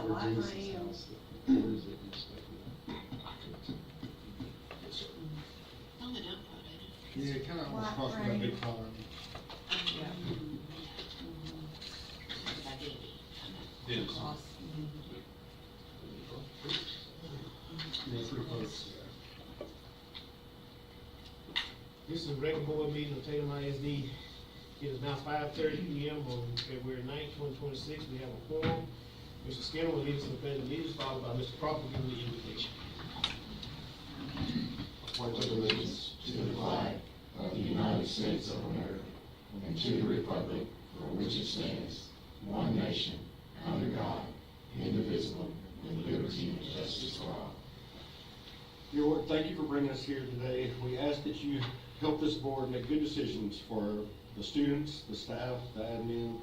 a lot for him. On the dump road, ain't it? Yeah, it kinda almost White crossed that frame. big column. Yeah. By Davy. Dennis. Across. Yeah, pretty close. This is a regular board meeting of Tatum ISD. It is now 5:30 PM on February 9th, 2026. We have a quorum. Mr. Skinner will lead us in the pledge of allegiance, followed by Mr. Crawford giving the invocation. pledge allegiance to the flag of the United States of America and to the republic for which it stands, one nation, under God, indivisible, with liberty and justice for all. Dear Lord, thank you for bringing us here today. We ask that you help this board make good decisions for the students, the staff, the admin.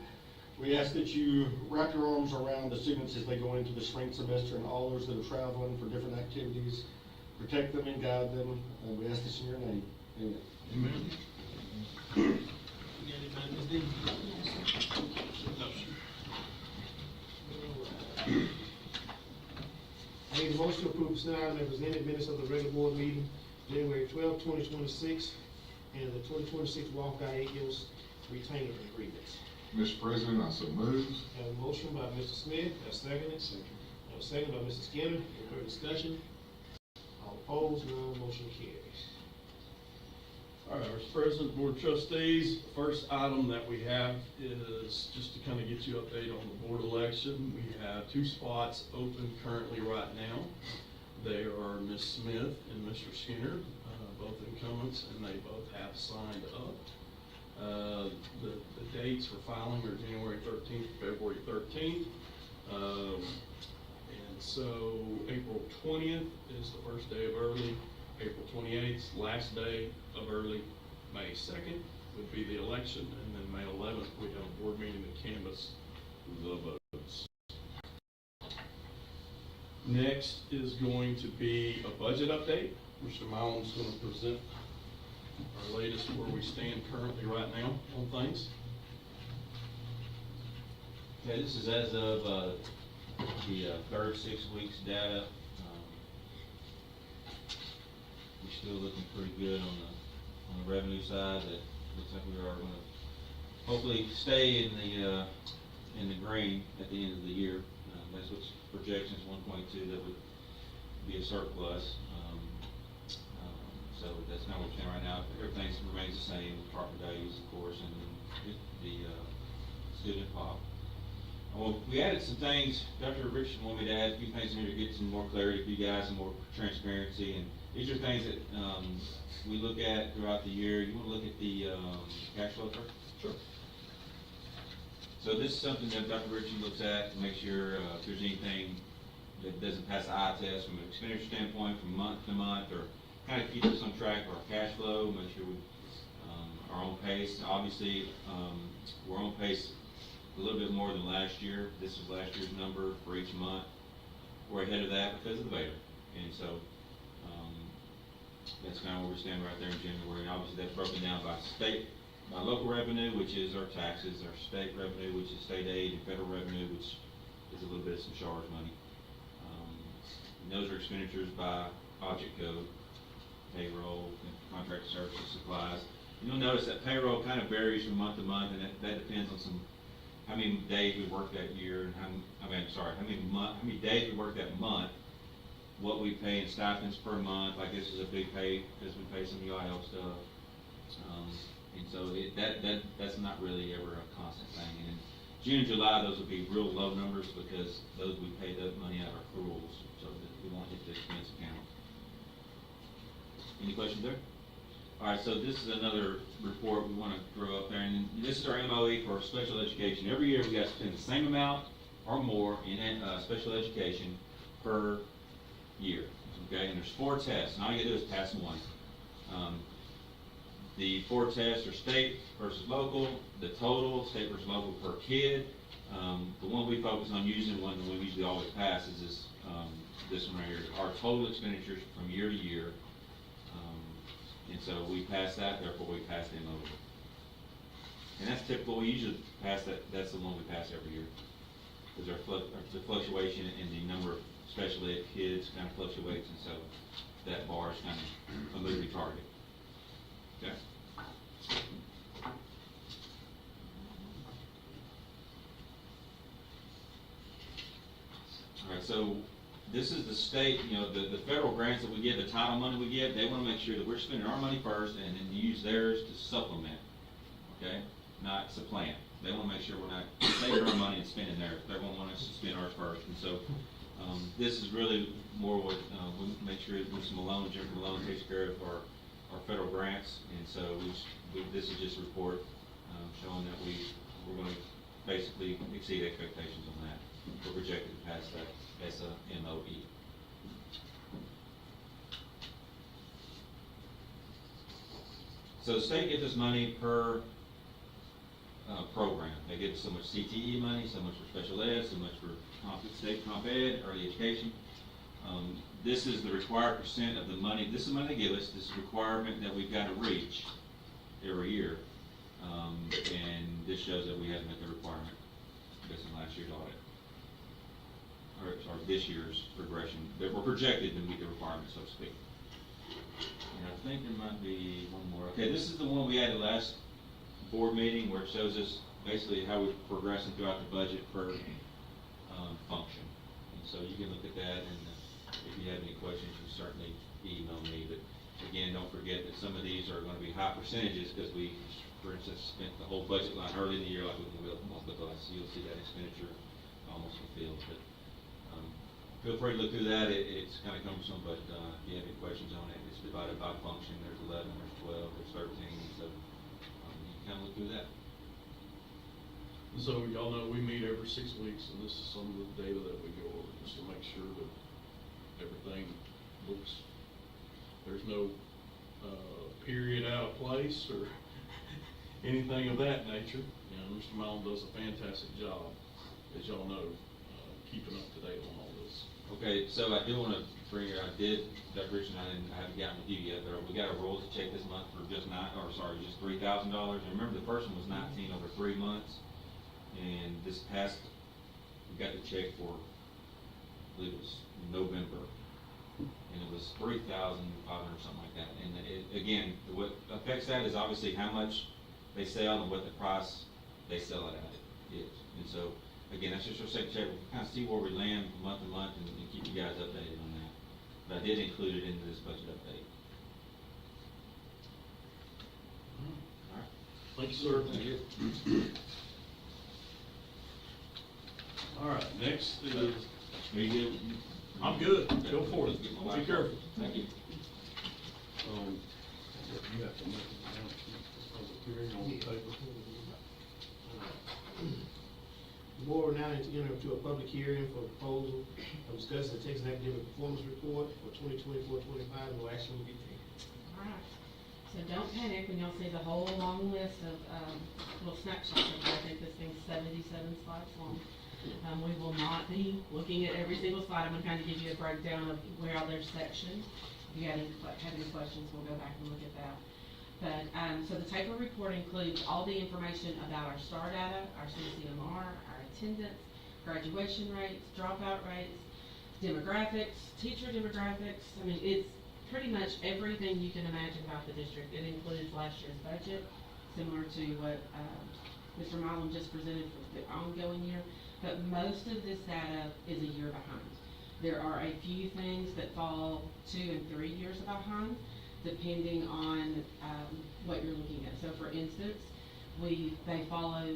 We ask that you wrap your arms around the students as they go into the spring semester and all those that are traveling for different activities. Protect them and guide them. And we ask this in your name. Amen. Amen. You got anybody, Ms. Dean? No, sir. I need a motion to approve the item as presented minutes of the regular board meeting, January 12th, 2026, and the 2026 Walkout Eagles retainer agreements. Mr. President, I so move. Have a motion by Mr. Smith, have a second. Have a second by Mr. Skinner. Any further discussion? All opposed, none, motion carries. All right, Mr. President, Board of Trustees, the first item that we have is just to kind of get you update on the board election. We have 2 spots open currently right now. They are Ms. Smith and Mr. Skinner, both incumbents, and they both have signed up. The dates for filing are January 13th, February 13th. And so April 20th is the first day of early. April 28th is the last day of early. May 2nd would be the election, and then May 11th, we have a board meeting to canvass the votes. Next is going to be a budget update. Mr. Milam's going to present our latest where we stand currently right now on things. Okay, this is as of the third 6 weeks data. We're still looking pretty good on the revenue side. That looks like we are going to hopefully stay in the green at the end of the year. That's what's projections 1.2, that would be a surplus. So that's not what we're saying right now. Everything remains the same with property values, of course, and the student pop. Well, we added some things. Dr. Richardson wanted me to add a few things in here to get some more clarity for you guys and more transparency. And these are things that we look at throughout the year. You want to look at the cash flow first? Sure. So this is something that Dr. Richardson looks at to make sure if there's anything that doesn't pass the eye test from an expenditure standpoint from month to month, or kind of keep us on track of our cash flow, make sure we are on pace. Obviously, we're on pace a little bit more than last year. This is last year's number for each month. We're ahead of that because of the Vader. And so that's kind of where we stand right there in January. And obviously that's broken down by state, by local revenue, which is our taxes, our state revenue, which is state aid, and federal revenue, which is a little bit of some charge money. And those are expenditures by object code, payroll, contract services, supplies. You'll notice that payroll kind of varies from month to month, and that depends on how many days we work that year, and how many days we work that month, what we pay in stipends per month. Like this is a big pay because we pay some UIL stuff, and so that's not really ever a constant thing. And in June and July, those will be real low numbers because those we pay that money out of our accruals, so that we won't hit the expense account. Any questions there? All right, so this is another report we want to throw up there, and this is our MOE for special education. Every year we got to spend the same amount or more in special education per year, okay? And there's 4 tests, and all you got to do is pass one. The 4 tests are state versus local, the total, state versus local per kid. The one we focus on using, one that we usually always pass is this one right here, our total expenditures from year to year. And so we pass that, therefore we pass them over. And that's typical. We usually pass that. That's the one we pass every year. because the fluctuation in the number of special ed kids kind of fluctuates, and so that bar is kind of a moving target. Okay? All right, so this is the state, you know, the federal grants that we get, the title money we get, they want to make sure that we're spending our money first and then use theirs to supplement, okay? Not supplant. They want to make sure we're not saving our money and spending theirs. They won't want us to spend ours first. And so this is really more what we make sure that Mr. Malone, Jennifer Malone takes care of our federal grants. And so this is just a report showing that we're going to basically exceed expectations on that. We're projected to pass that SMOE. So the state gives us money per program. They give us so much CTE money, so much for special ed, so much for state comp ed, early education. This is the required percent of the money. This is the money they give us. This is a requirement that we've got to reach every year. And this shows that we haven't met the requirement based on last year's audit. Or this year's progression. That we're projected to meet the requirements, so to speak. And I think there might be one more. Okay, this is the one we had the last board meeting where it shows us basically how we're progressing throughout the budget per function. And so you can look at that, and if you have any questions, you certainly email me. But again, don't forget that some of these are going to be high percentages because we, for instance, spent the whole budget line early in the year, like with the multiplier, so you'll see that expenditure almost fulfilled. But feel free to look through that. It's kind of cumbersome, but if you have any questions on it, it's divided by function. There's 11, there's 12, there's 13, so you can kind of look through that. So y'all know we meet every 6 weeks, and this is some of the data that we go over, just to make sure that everything looks, there's no period out of place or anything of that nature. You know, Mr. Malone does a fantastic job, as y'all know, keeping up to date on all this. Okay, so I do want to bring I haven't gotten with you yet, but we got a royalty check this month for just $3,000. And remember, the first one was 19 over 3 months. And this past, we got the check for, I believe it was November, and it was $3,500, something like that. And again, what affects that is obviously how much they sell and what the price they sell it at is. And so, again, that's just our second check. We'll kind of see where we land month to month and keep you guys updated on that. But I did include it into this budget update. All right. Thank you, sir. Thank you. All right, next is, Are you good? I'm good, go for it, Get my be laptop. careful. Thank you. You have to make an announcement for public hearing on the paper. The board will now enter into a public hearing for a proposal of discussing the Texas Academic Performance Report for 2024-25. No action will be taken. Alright, so don't panic when y'all see the whole long list of, little snapshots of it. I think this thing's 77 slides long. We will not be looking at every single slide. I'm gonna kind of give you a breakdown of where all their sections. If you have any questions, we'll go back and look at that. But, so the table report includes all the information about our STAR data, our CCMR, our attendance, graduation rates, dropout rates, demographics, teacher demographics. I mean, it's pretty much everything you can imagine about the district. It includes last year's budget, similar to what, Mr. Milam just presented for the ongoing year. But most of this data is a year behind. There are a few things that fall 2 and 3 years behind, depending on what you're looking at. So for instance, they follow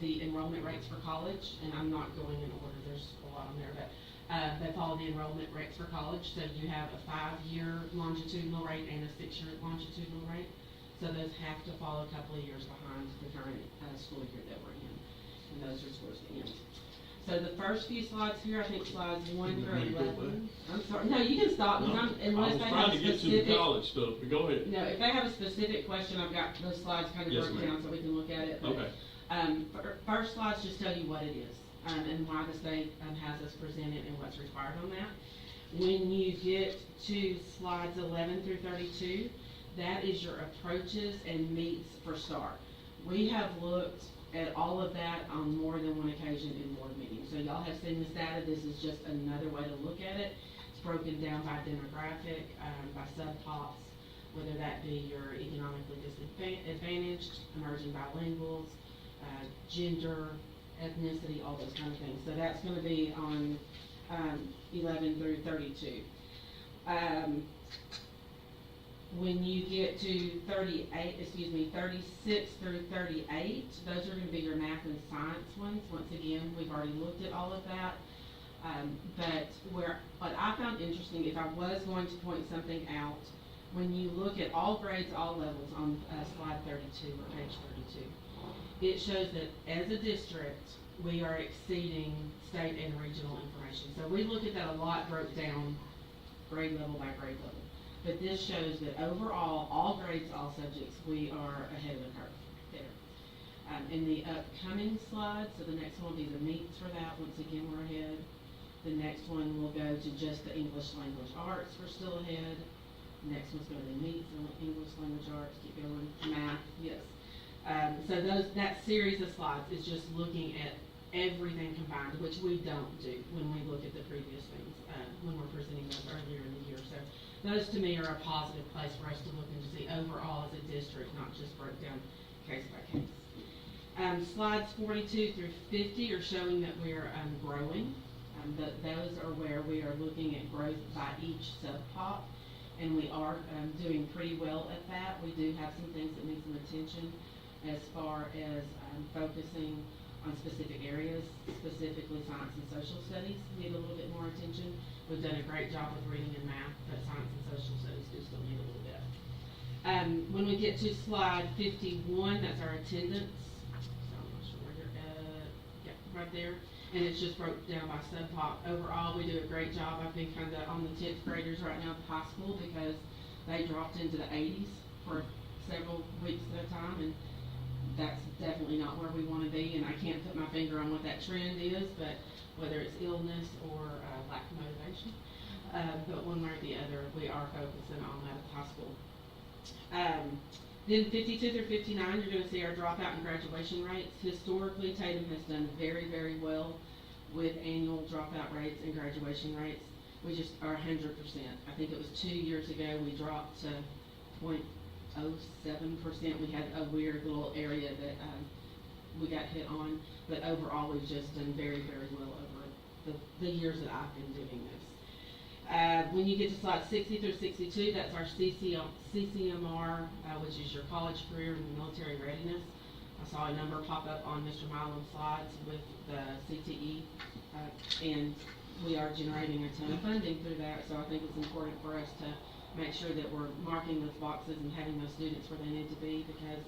the enrollment rates for college, and I'm not going in order, there's a lot on there, but they follow the enrollment rates for college. So you have a 5-year longitudinal rate and a 6-year longitudinal rate. So those have to follow a couple of years behind the current school year that we're in. And those are towards the end. So the first few slides here, I think slides 1 through 11. I'm sorry, no, you can stop, because unless they have a I was trying to get to the college stuff, but go ahead. No, if they have a specific question, I've got those slides kind of Yes, broken ma'am. down so we can look at it. But, Okay. first slides just tell you what it is, and why the state has us present it and what's required on that. When you get to slides 11 through 32, that is your approaches and meets for STAR. We have looked at all of that on more than one occasion in board meetings. So y'all have seen this data, this is just another way to look at it. It's broken down by demographic, by sub-pops, whether that be your economically disadvantaged, emerging bilinguals, gender, ethnicity, all those kind of things. So that's gonna be on 11 through 32. When you get to 36 through 38, those are gonna be your math and science ones. Once again, we've already looked at all of that. But what I found interesting, if I was going to point something out, when you look at all grades, all levels on slide 32 or page 32, it shows that as a district, we are exceeding state and regional information. So we look at that a lot, broke down grade level by grade level. But this shows that overall, all grades, all subjects, we are ahead of the curve there. In the upcoming slides, so the next one will be the meets for that. Once again, we're ahead. The next one will go to just the English language arts. We're still ahead. Next one's going to be meets and English language arts. Keep going. Math, yes. So that series of slides is just looking at everything combined, which we don't do when we look at the previous things, when we're presenting those earlier in the year. So those to me are a positive place for us to look and to see overall as a district, not just broke down case by case. Slides 42 through 50 are showing that we're growing. Those are where we are looking at growth by each sub-pop, and we are doing pretty well at that. We do have some things that need some attention as far as focusing on specific areas, specifically science and social studies need a little bit more attention. We've done a great job with reading and math, but science and social studies do still need a little bit. When we get to slide 51, that's our attendance. So I'm not sure where you're at. Yeah, right there. And it's just broke down by sub-pop. Overall, we do a great job. I've been kind of on the 10th graders right now at the high school because they dropped into the 80s for several weeks at a time, and that's definitely not where we want to be. And I can't put my finger on what that trend is, but whether it's illness or lack of motivation, but one way or the other, we are focusing on that at the high school. Then 52 through 59, you're going to see our dropout and graduation rates. Historically, Tatum has done very, very well with annual dropout rates and graduation rates. We just are 100%. I think it was 2 years ago we dropped to 0.07%. We had a weird little area that we got hit on, but overall we've just done very, very well over the years that I've been doing this. When you get to slide 60 through 62, that's our CCMR, which is your college career and military readiness. I saw a number pop up on Mr. Milam's slides with the CTE, and we are generating a ton of funding through that, so I think it's important for us to make sure that we're marking those boxes and having those students where they need to be, because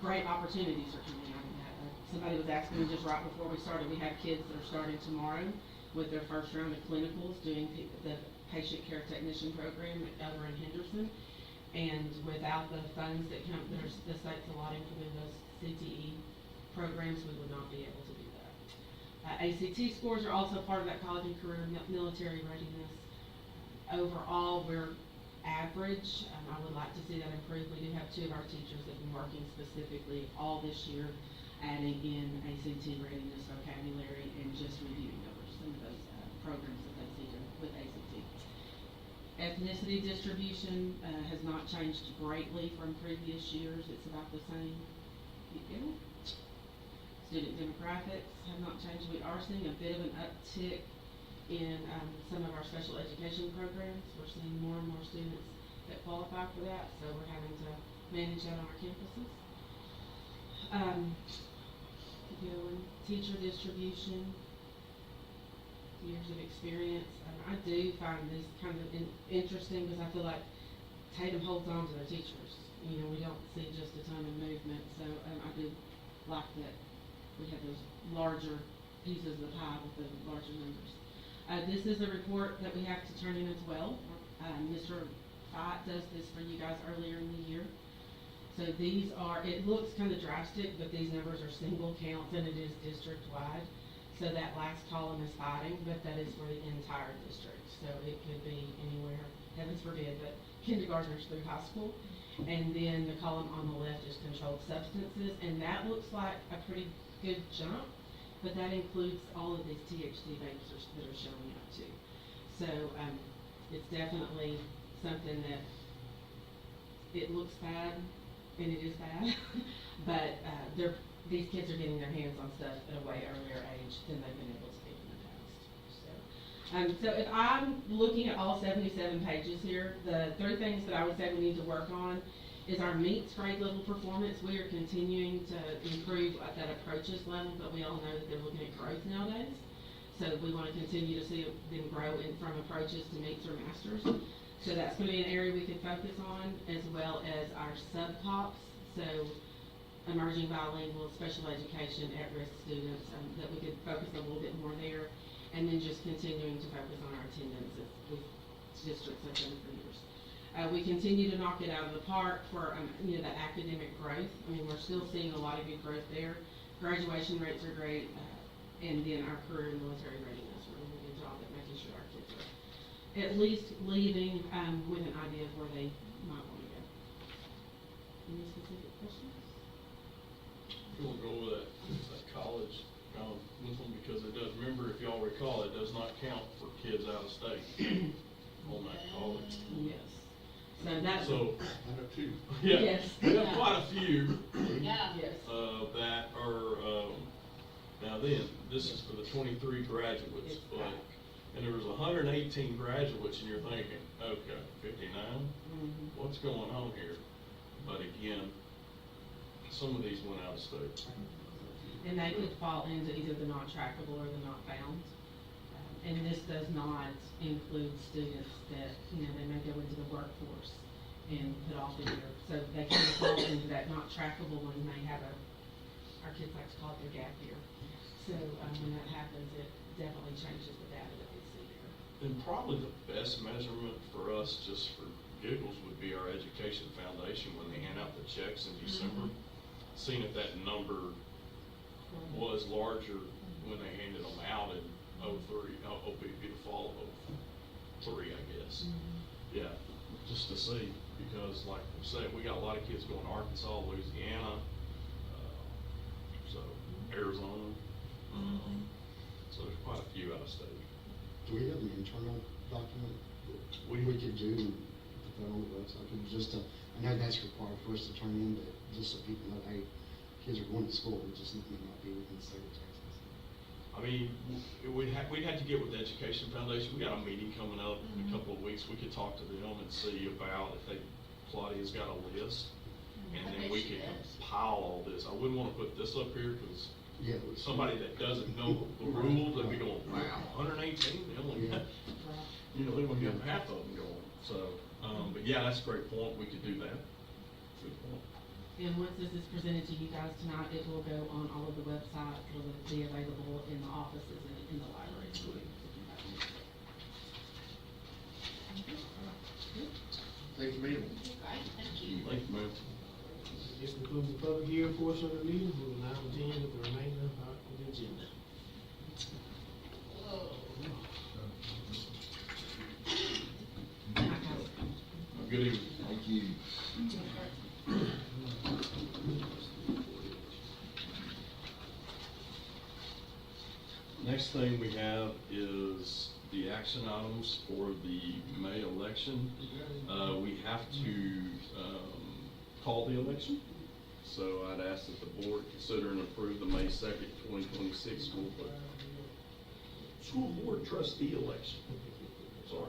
great opportunities are coming out of that. Somebody was asking me just right before we started, we have kids that are starting tomorrow with their first round of clinicals doing the patient care technician program over in Henderson. And without the funds that come, the state's allotting for those CTE programs, we would not be able to do that. ACT scores are also part of that college and career military readiness. Overall, we're average. I would like to see that improve. We do have 2 of our teachers that have been working specifically all this year, adding in ACT readiness vocabulary and just reviewing over some of those programs that they see with ACT. Ethnicity distribution has not changed greatly from previous years. It's about the same. Student demographics have not changed. We are seeing a bit of an uptick in some of our special education programs. We're seeing more and more students that qualify for that, so we're having to manage that on our campuses. Teacher distribution, years of experience. I do find this kind of interesting because I feel like Tatum holds on to their teachers. You know, we don't see just a ton of movement, so I do like that we have those larger pieces of the pie with the larger numbers. This is a report that we have to turn in as well. Mr. Fight does this for you guys earlier in the year. So these are, it looks kind of drastic, but these numbers are single counts and it is district-wide. So that last column is fighting, but that is for the entire district. So it could be anywhere, heavens forbid, but kindergartners through high school. And then the column on the left is controlled substances, and that looks like a pretty good jump, but that includes all of these THC vapes that are showing up too. So, it's definitely something that, it looks bad, and it is bad, but, these kids are getting their hands on stuff at a way earlier age than they've been able to get in the past, so. So if I'm looking at all 77 pages here, the 3 things that I would say we need to work on is our meets grade level performance. We are continuing to improve at that approaches level, but we all know that they're looking at growth nowadays. So we want to continue to see them grow from approaches to meets or masters. So that's going to be an area we can focus on, as well as our sub-tops. So emerging bilingual, special education, at-risk students, that we could focus a little bit more there. And then just continuing to focus on our attendance as with districts have done for years. We continue to knock it out of the park for, that academic growth. I mean, we're still seeing a lot of good growth there. Graduation rates are great, and then our career and military readiness, we're doing a good job at making sure our kids are at least leaving, with an idea of where they might want to go. Any specific questions? We'll go with that college, with them, because it does, remember, if y'all recall, it does not count for kids out of state on that college. Yes. So that's. So, I know two. yeah, Yes. we have quite a few, Yeah. Yes. that are, now then, this is for the 23 graduates, It's but, correct. and there was 118 graduates, and you're thinking, okay, 59? Mhm. What's going on here? But again, some of these went out of state. And they could fall into either the not trackable or the not found. And this does not include students that, they may go into the workforce and put off a year. So they can fall into that not trackable when they have our kids like to call it their gap year. So, when that happens, it definitely changes the data that we see there. And probably the best measurement for us, just for giggles, would be our education foundation when they hand out the checks in December. Seeing if that number was larger when they handed them out in the fall of 03, I guess. Yeah, just to see, because like we said, we got a lot of kids going to Arkansas, Louisiana, so Arizona. So there's quite a few out of state. Do we have an internal document that we could do and put that on the website? I know that's required for us to turn in, but just so people know, hey, kids are going to school, it just may not be within the state of Texas. I mean, we'd have to get with the Education Foundation. We got a meeting coming up in a couple of weeks. We could talk to them and see about if Claudia's got a list. And I then bet we she could does. compile all this. I wouldn't wanna put this up here, cause Yeah. somebody that doesn't know the rules, they'd be going, wow, 118, they only got, they only got half of them going. So, but yeah, that's a great point. We could do that. Good point. And once this is presented to you guys tonight, it will go on all of the websites, it will be available in the offices and in the library. Thank you, ma'am. Great, thank you. Thank you, ma'am. This concludes the public hearing portion of the meeting. We will now continue with the remainder of the agenda. Good evening. Thank you. Next thing we have is the action items for the May election. We have to, call the election. So I'd ask that the board consider and approve the May 2nd, 2026 school board trustee election. Sorry.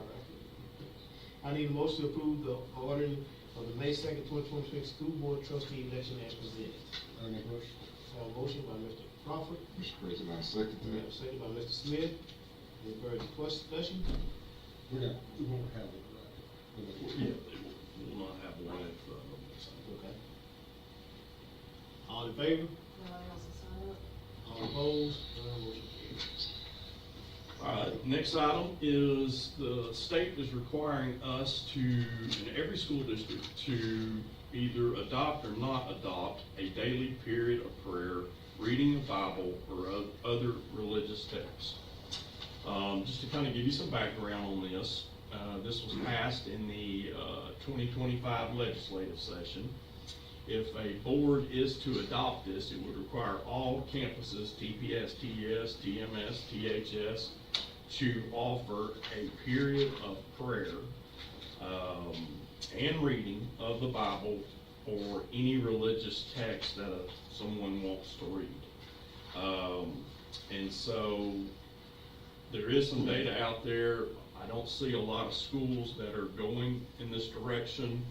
I need a motion to approve the order of the May 2nd, 2026 school board trustee election as presented. Make a motion. I have a motion by Mr. Crawford, Mr. President, I second we have a that. second by Mr. Smith. Any further discussion? We won't have it, right? Yeah, they will not have one if, Okay. All in favor? All opposed? Motion carries. All right, next item is the state is requiring us to, in every school district, to either adopt or not adopt a daily period of prayer, reading the Bible, or other religious texts. Just to kind of give you some background on this, This was passed in the 2025 legislative session. If a board is to adopt this, it would require all campuses, TPS, TES, TMS, THS, to offer a period of prayer and reading of the Bible or any religious text that someone wants to read. And so there is some data out there. I don't see a lot of schools that are going in this direction.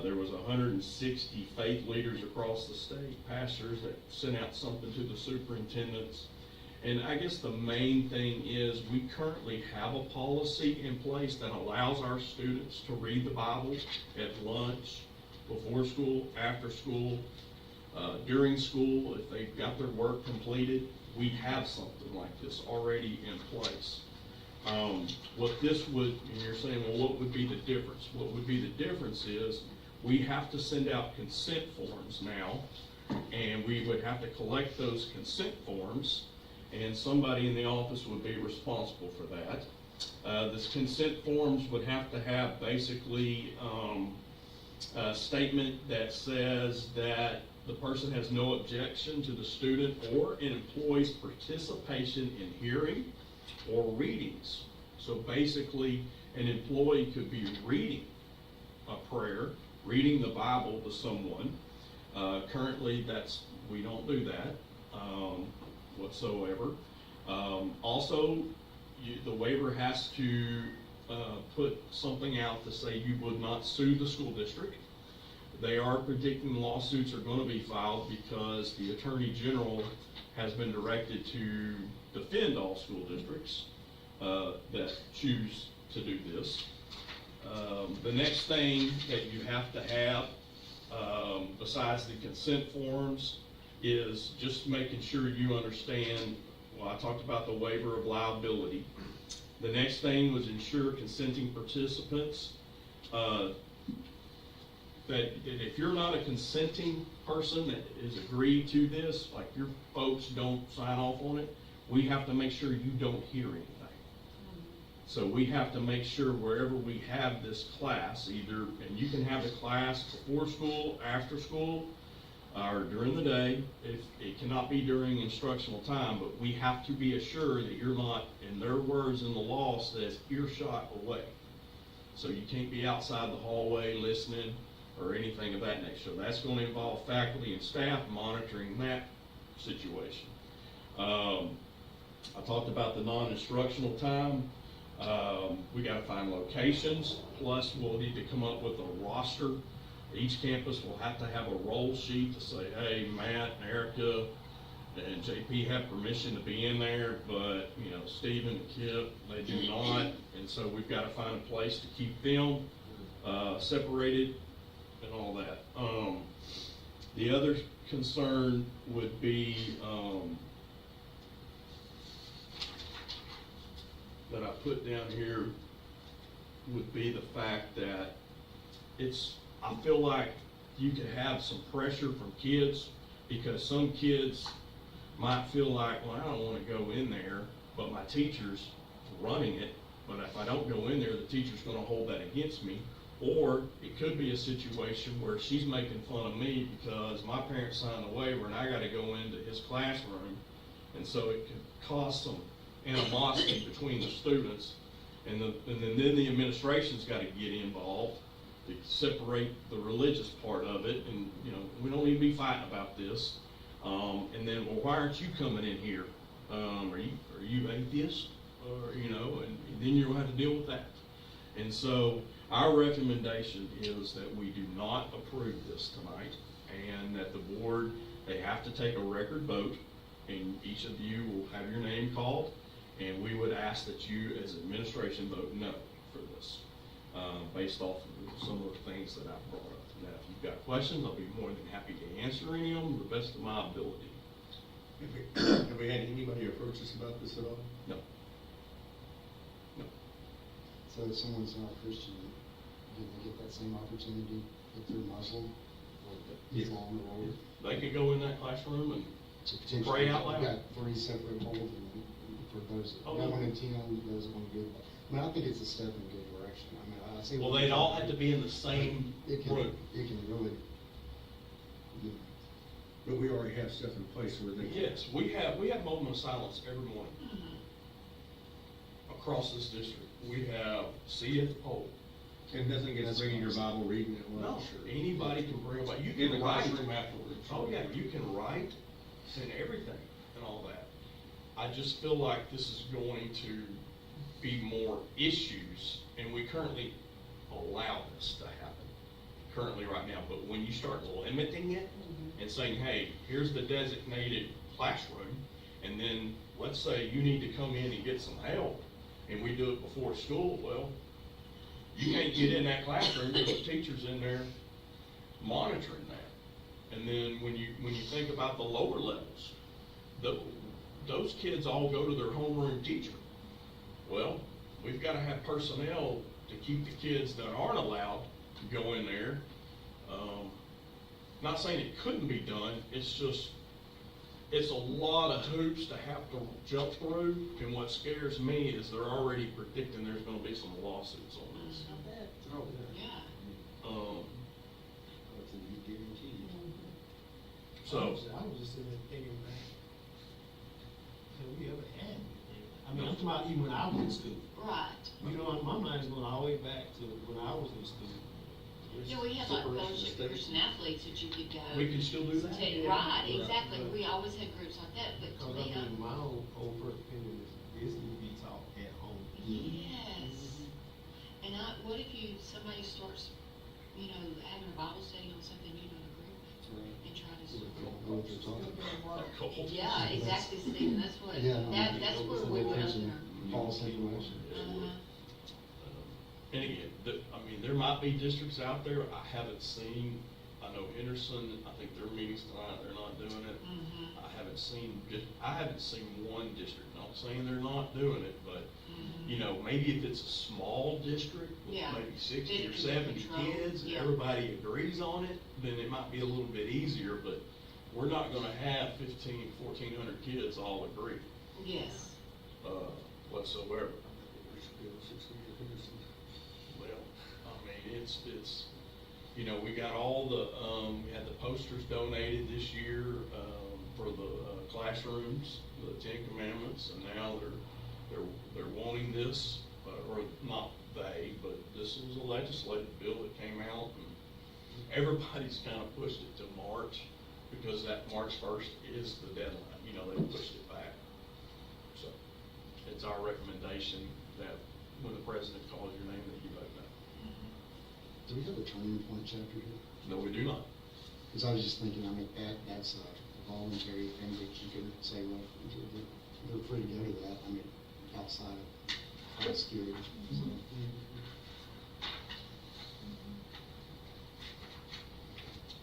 There was 160 faith leaders across the state, pastors, that sent out something to the superintendents. And I guess the main thing is we currently have a policy in place that allows our students to read the Bible at lunch, before school, after school, during school, if they've got their work completed. We have something like this already in place. What this would, and you're saying, well, what would be the difference? What would be the difference is we have to send out consent forms now, and we would have to collect those consent forms, and somebody in the office would be responsible for that. This consent forms would have to have basically a statement that says that the person has no objection to the student or an employee's participation in hearing or readings. So basically, an employee could be reading a prayer, reading the Bible to someone. Currently, we don't do that whatsoever. Also, the waiver has to put something out to say you would not sue the school district. They are predicting lawsuits are going to be filed because the Attorney General has been directed to defend all school districts that choose to do this. The next thing that you have to have, besides the consent forms, is just making sure you understand, well, I talked about the waiver of liability. The next thing was ensure consenting participants, that if you're not a consenting person that is agreed to this, like your folks don't sign off on it, we have to make sure you don't hear anything. So we have to make sure wherever we have this class, either, and you can have the class before school, after school, or during the day. If it cannot be during instructional time, but we have to be assured that you're not, in their words in the law, says earshot away. So you can't be outside the hallway listening or anything of that nature. So that's going to involve faculty and staff monitoring that situation. I talked about the non-instructional time. We got to find locations, plus we'll need to come up with a roster. Each campus will have to have a roll sheet to say, hey, Matt and Erica and JP have permission to be in there, but Stephen and Kip, they do not. And so we've got to find a place to keep them separated and all that. The other concern would be that I put down here would be the fact that I feel like you could have some pressure from kids, because some kids might feel like, well, I don't want to go in there, but my teacher's running it, but if I don't go in there, the teacher's going to hold that against me. Or it could be a situation where she's making fun of me because my parents signed a waiver and I got to go into his classroom, and so it could cause some animosity between the students, and then the administration's got to get involved to separate the religious part of it, and we don't need to be fighting about this. And then, well, why aren't you coming in here? Are you atheist? Or and then you're going to have to deal with that. And so our recommendation is that we do not approve this tonight, and that the board, they have to take a record vote, and each of you will have your name called, and we would ask that you as administration vote no for this, based off of some of the things that I've brought up. Now, if you've got questions, I'll be more than happy to answer any of them to the best of my ability. Have we had anybody approach us about this at all? No. So if someone's not Christian, do they get that same opportunity if they're Muslim or Islam or whatever? They could go in that classroom and To potentially, pray out loud. You've got 3 separate holes in them. for those that Oh, don't no. want to attend, those that want to give. I mean, I think it's a step in a good direction. I mean, I see. Well, what they'd you're all saying. have to be in the same It can, room. it can really, you know, But we already have stuff in place where they. Yes, we have moment of silence every morning across this district. We have see at the poll. And nothing gets bringing your Bible, reading it, No, lunch, or. anybody can bring about, you In the can write. classroom afterwards. Oh, yeah, you can write and everything and all that. I just feel like this is going to be more issues, and we currently allow this to happen currently right now, but when you start limiting it and saying, hey, here's the designated classroom, and then let's say you need to come in and get some help, and we do it before school, well, you can't get in that classroom, there's teachers in there monitoring that. And then when you think about the lower levels, those kids all go to their homeroom teacher. Well, we've gotta have personnel to keep the kids that aren't allowed to go in there. Not saying it couldn't be done, it's just, it's a lot of hoops to have to jump through, and what scares me is they're already predicting there's gonna be some lawsuits on this. Oh, Yeah. That's a new guarantee. So, I was just sitting there thinking, man, have we ever had anything? I mean, I'm talking about even when I was in school. Right. You know, my mind's going all the way back to when I was in school. Yeah, we had like Separation of fellowship state. Christian athletes that you could go. we can still do that? Right, exactly. We always had groups like that, but to Because I me, mean, my own personal opinion is this need to be taught at home. yes. And what if somebody starts, having a Bible study on something new in a group and try to sort know what you're talking about. Cool. Yeah, exactly, Stephen, that's what, Yeah, that's where we went up there. false information. Uh-huh. And again, there might be districts out there I haven't seen. I know Henderson, I think their meetings tonight, they're not doing it. Mhm. I haven't seen one district, not saying they're not doing it, but, maybe if it's a small district, with Yeah. maybe 60 or It can 70 control, kids, and yeah. everybody agrees on it, then it might be a little bit easier, but we're not gonna have 1,400 kids all agree, Yes. whatsoever. We should be able to succeed at Henderson. Well, it's, we got all we had the posters donated this year, for the classrooms, the Ten Commandments, and now they're wanting this, or not they, but this was a legislative bill that came out, and everybody's kind of pushed it to March, because that March 1st is the deadline, they pushed it back. So, it's our recommendation that when the president calls your name, that you vote no. Do we have a turning point chapter here? No, we do not. Because I was just thinking, I mean, that's a voluntary thing that you can say, well, they're free to go to that, I mean, outside of high security. So,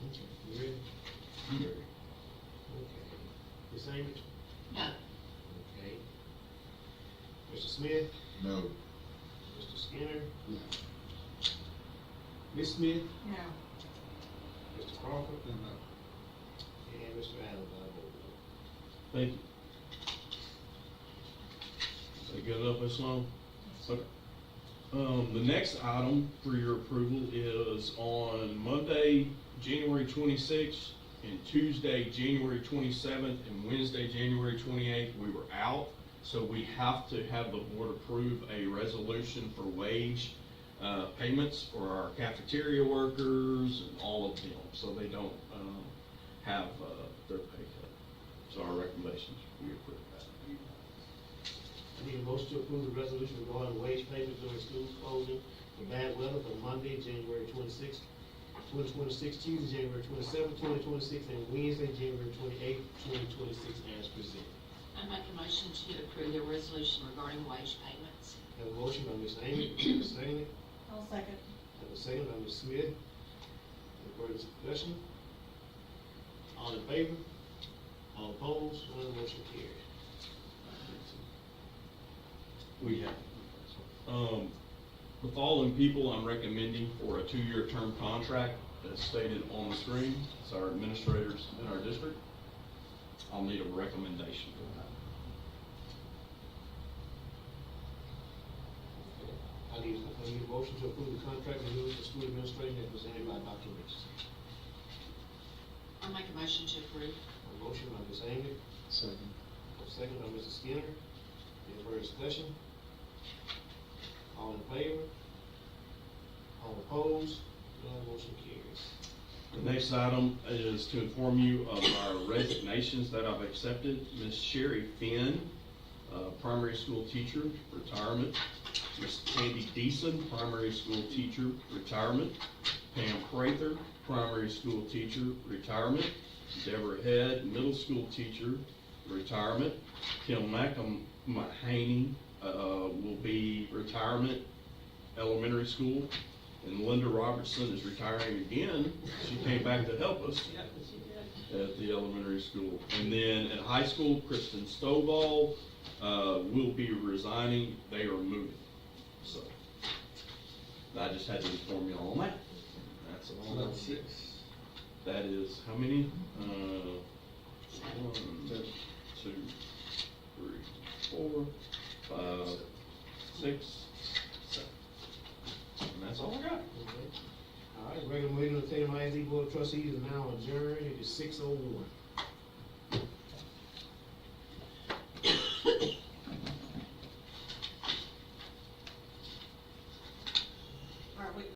Okay, you ready? Okay. Ms. Amy? No. Okay. Mr. Smith? No. Mr. Skinner? no. Ms. Smith? No. Mr. Crawford? No. And Mr. Adams, I vote no. Thank you. Is that good enough, Ms. Sloan? Okay. The next item for your approval is on Monday, January 26th, and Tuesday, January 27th, and Wednesday, January 28th, we were out. So we have to have the board approve a resolution for wage payments for our cafeteria workers and all of them, so they don't have their pay cut. So our recommendations, we approve that. I need a motion to approve the resolution regarding wage payments during schools closing for bad weather for Monday, January 26th, 2026, Tuesday, January 27th, 2026, and Wednesday, January 28th, 2026, as presented. I make a motion to approve the resolution regarding wage payments. Have a motion by Ms. Amy, Ms. Stanley, I'll second. have a second by Ms. Smith. Any further discussion? All in favor? All opposed? None motion carried. We have, the following people I'm recommending for a 2-year term contract, as stated on the screen. It's our administrators in our district. I'll need a recommendation for I need a motion to approve the contract renewal for school administration as presented by Dr. Richardson. I'll make a motion to approve. A motion by Ms. Amy, Second. a second by Mr. Skinner. Any further discussion? All in favor? All opposed? None motion carries. The next item is to inform you of our resignations that I've accepted. Ms. Sherry Finn, primary school teacher, retirement. Ms. Candy Deason, primary school teacher, retirement. Pam Prather, primary school teacher, retirement. Deborah Head, middle school teacher, retirement. Kim McMahaney, will be retirement, elementary school. And Linda Robertson is retiring again. She came back to help us at the elementary school. And then at high school, Kristen Stovall, will be resigning. They are moving. So I just had to inform you all on that. That's all. So that's 6. That is how many? 1, 2, 3, 4, 5, 6, 7. And that's all I got. Okay. All right, regular meeting of the Tatum ISD Board of Trustees is now adjourned. It is 6:01.